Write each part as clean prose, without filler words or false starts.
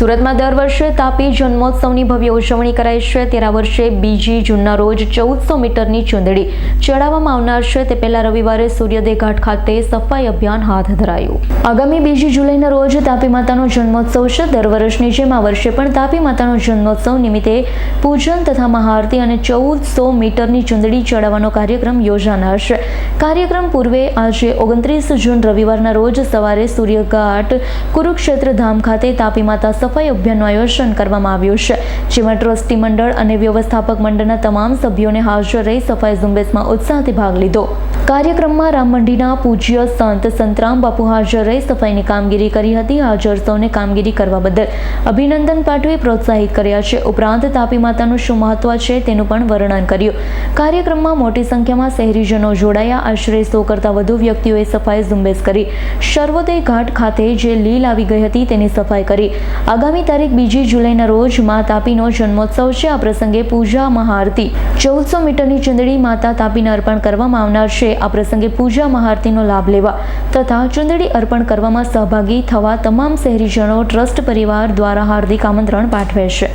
સુરતમાં દર વર્ષે તાપી જન્મોત્સવની ભવ્ય ઉજવણી કરાય છે। ત્યારે આ વર્ષે 2 જૂનના રોજ 1400 મીટરની ચુંદડી ચડાવવામાં આવનાર છે। તે પહેલા રવિવારે સૂર્યોદય ઘાટ ખાતે સફાઈ અભિયાન હાથ ધરાયું। આગામી 2 જુલાઈના રોજ તાપી માતાનો જન્મોત્સવ છે। દર વર્ષની જેમ આ વર્ષે પણ તાપી માતાનો જન્મોત્સવ નિમિત્તે પૂજન તથા મહાઆરતી અને 1400 મીટરની ચુંદડી ચડાવવાનો કાર્યક્રમ યોજાનાર છે। કાર્યક્રમ પૂર્વે આજે 29 જૂન રવિવારના રોજ સવારે સૂર્યઘાટ કુરુક્ષેત્ર ધામ ખાતે તાપી માતા સફાઈ અભિયાનનું આયોજન કરવામાં આવ્યું છે, જેમાં ટ્રસ્ટી મંડળ અને વ્યવસ્થાપક મંડળના તમામ સભ્યોને હાજર રહી સફાઈ ઝુંબેશમાં ઉત્સાહથી ભાગ લીધો। કાર્યક્રમમાં રામ મંડીના પૂજ્ય સંત સંતરામ બાપુ હાજર રહી સફાઈની કામગીરી કરી હતી। હાજર સૌને કામગીરી કરવા બદલ અભિનંદન પાઠવી પ્રોત્સાહિત કર્યા છે। ઉપરાંત તાપી માતાનું શું મહત્વ છે તેનું પણ વર્ણન કર્યું। કાર્યક્રમમાં મોટી સંખ્યામાં શહેરીજનો જોડાયા। આશરે 100 કરતાં વધુ વ્યક્તિઓએ સફાઈ ઝુંબેશ કરી સર્વોદય ઘાટ ખાતે જે લીલ આવી ગઈ હતી તેની સફાઈ કરી। આગામી તારીખ 2 જુલાઈના રોજ મા તાપીનો જન્મોત્સવ છે। આ પ્રસંગે પૂજા મહાઆરતી 1400 મીટરની ચુંદડી માતા તાપીને અર્પણ કરવામાં આવનાર છે। આ પ્રસંગે પૂજા મહાઆરતીનો લાભ લેવા તથા ચુંદડી અર્પણ કરવામાં સહભાગી થવા તમામ શહેરીજનો ટ્રસ્ટ પરિવાર દ્વારા હાર્દિક આમંત્રણ પાઠવે છે।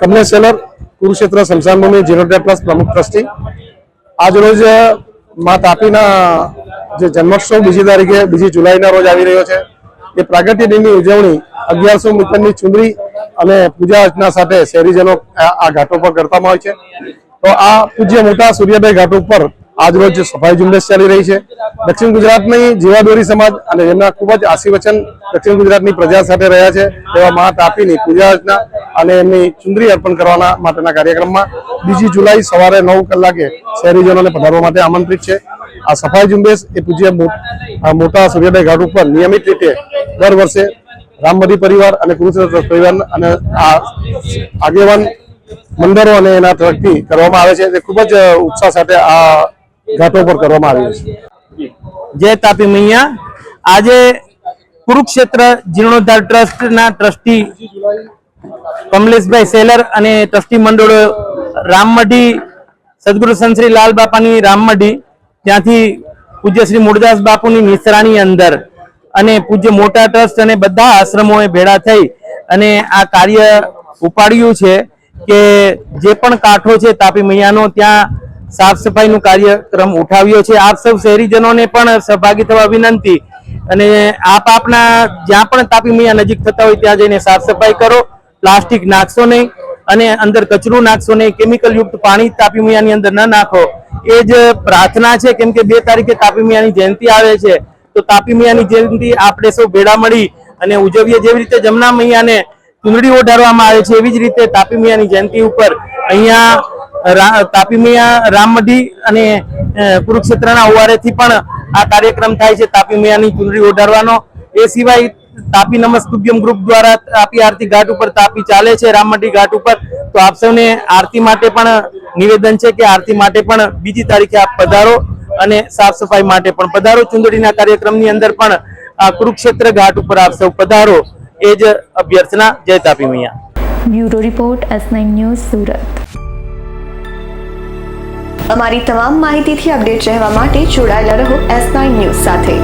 કમલેશ સેલર, કુરુક્ષેત્ર સ્મશાન ભૂમિ જીર્ણોદ્ધાર ટ્રસ્ટ પ્રમુખ ટ્રસ્ટી। આજ રોજ મા તાપીના જે જન્મોત્સવ 2 તારીખે 2 જુલાઈના રોજ આવી રહ્યો છે। એ પ્રાગટ્ય દિનની ઉજવણી 1100 મીટરની ચુંદડી અને પૂજા અર્ચના સાથે શહેરીજનો આ ઘાટો પર કરતા હોય છે। તો આ પૂજ્ય મોટા સૂર્યોદય ઘાટ ઉપર આજ રોજ સફાઈ ઝુંબેશ ચાલી રહી છે। દક્ષિણ ગુજરાતની જીવાદોરી સમાજ અને જેમના ખૂબ જ આશીર્વચન દક્ષિણ ગુજરાતની પ્રજા સાથે રહ્યા છે તેવા મહા તાપીની પૂજા અર્ચના અને એમની ચુંદડી અર્પણ કરવાના માટેના કાર્યક્રમમાં 2 જુલાઈ સવારે 9 કલાકે શહેરીજનોને પધારવા માટે આમંત્રિત છે। આ સફાઈ ઝુંબેશ એ પૂજ્ય મોટા સૂર્યોદય ઘાટ ઉપર નિયમિત રીતે દર વર્ષે રામમઢી પરિવાર અને કુરુક્ષેત્ર પરિવાર અને આ આગેવાન મંદિરો અને એના તરફથી કરવામાં આવે છે। તે ખૂબ જ ઉત્સાહ સાથે આ ઘાટો પર કરવામાં આવ્યું છે। જય તાપી મૈયા। આજે કુરુક્ષેત્ર જીર્ણોદ્ધાર ટ્રસ્ટના ટ્રસ્ટી કમલેશભાઈ સેલર અને ટ્રસ્ટી મંડળો રામમઢી સદગુરુ સંત શ્રી લાલ બાપાની રામમઢી ત્યાંથી પૂજ્ય શ્રી મૂળદાસ બાપુની નિસરાની અંદર અને પૂજ્ય મોટા ટ્રસ્ટ અને બધા આશ્રમોએ ભેળા થઈ અને આ કાર્ય ઉપાડ્યું છે કે જે પણ કાંઠો છે તાપી મૈયાનો ત્યાં સાફ સફાઈનું કાર્યક્રમ ઉઠાવ્યો છે। આપ સૌ શહેરીજનોને પણ સહભાગી થવા વિનંતી અને આપના જ્યાં પણ તાપી મૈયા નજીક થતા હોય ત્યાં જઈને સાફ સફાઈ કરો। પ્લાસ્ટિક નાખશો નહીં અને અંદર કચરું નાખશો નહીં। કેમિકલ યુક્ત પાણી તાપી મૈયાની અંદર ન નાખો એ જ પ્રાર્થના છે। કેમ કે 2 તારીખે તાપી મૈયાની જયંતિ આવે છે તો તાપી મૈયાની જયંતિ આપણે સૌ ભેળા મળી અને ઉજવીએ। જેવી રીતે જમના મૈયાને ચુંદડી ઓઢાડવામાં આવે છે એવી જ રીતે તાપી મૈયાની જયંતિ ઉપર અહીંયા તાપી મૈયા રામમઢી અને કુરુક્ષેત્રના ઓવારેથી પણ આ કાર્યક્રમ થાય છે તાપી મૈયાની ચુંદડી ઓઢાડવાનો। એ સિવાય તાપી નમસ્તુભ્યમ ગ્રુપ દ્વારા તાપી આરતી ઘાટ ઉપર તાપી ચાલે છે રામમઢી ઘાટ ઉપર। તો આપ સૌને આરતી માટે પણ નિવેદન છે કે આરતી માટે પણ 2 તારીખે આપ પધારો અને સાફ સફાઈ માટે પણ પધારો। ચુંદડીના કાર્યક્રમની અંદર પણ આ કુરુક્ષેત્ર ઘાટ ઉપર આપ સૌ પધારો એ જ અભ્યર્થના। જય તાપી મૈયા। Bureau report S9 news Surat. અમારી તમામ માહિતીથી અપડેટ રહેવા માટે જોડાયેલા રહો S9 ન્યૂઝ સાથે।